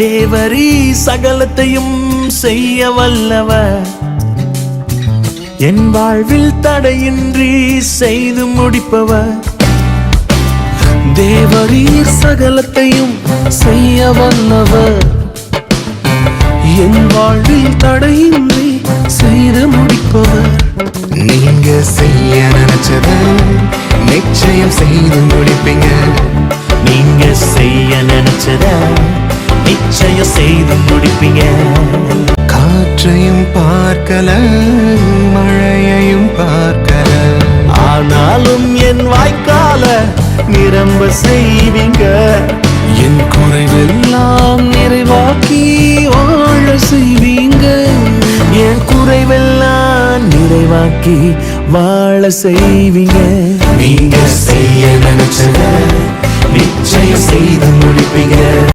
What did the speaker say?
தேவரீ சகலத்தையும் செய்ய வல்லவர், என் வாழ்வில் தடையின்றி செய்து முடிப்பவர். தேவரீர் சகலத்தையும் செய்ய வல்லவர், என் வாழ்வில் தடையின்றி செய்து முடிப்பவர். நீங்க செய்ய நினைச்சத நிச்சயம் செய்து முடிப்பீங்க. நீங்க செய்ய நினைச்சத நிச்சயம் செய்து முடிப்பீங்க. காற்றையும் பார்க்கல, மழையையும் பார்க்கல, ஆனாலும் என் வாய்க்கால நிரம்ப செய்வீங்க. என் குறைவெல்லாம் நிறைவாக்கி வாழ செய்வீங்க. என் குறைவெல்லாம் நிறைவாக்கி வாழ செய்வீங்க. நீங்க செய்ய நினைச்சத நிச்சயம் செய்து முடிப்பீங்க.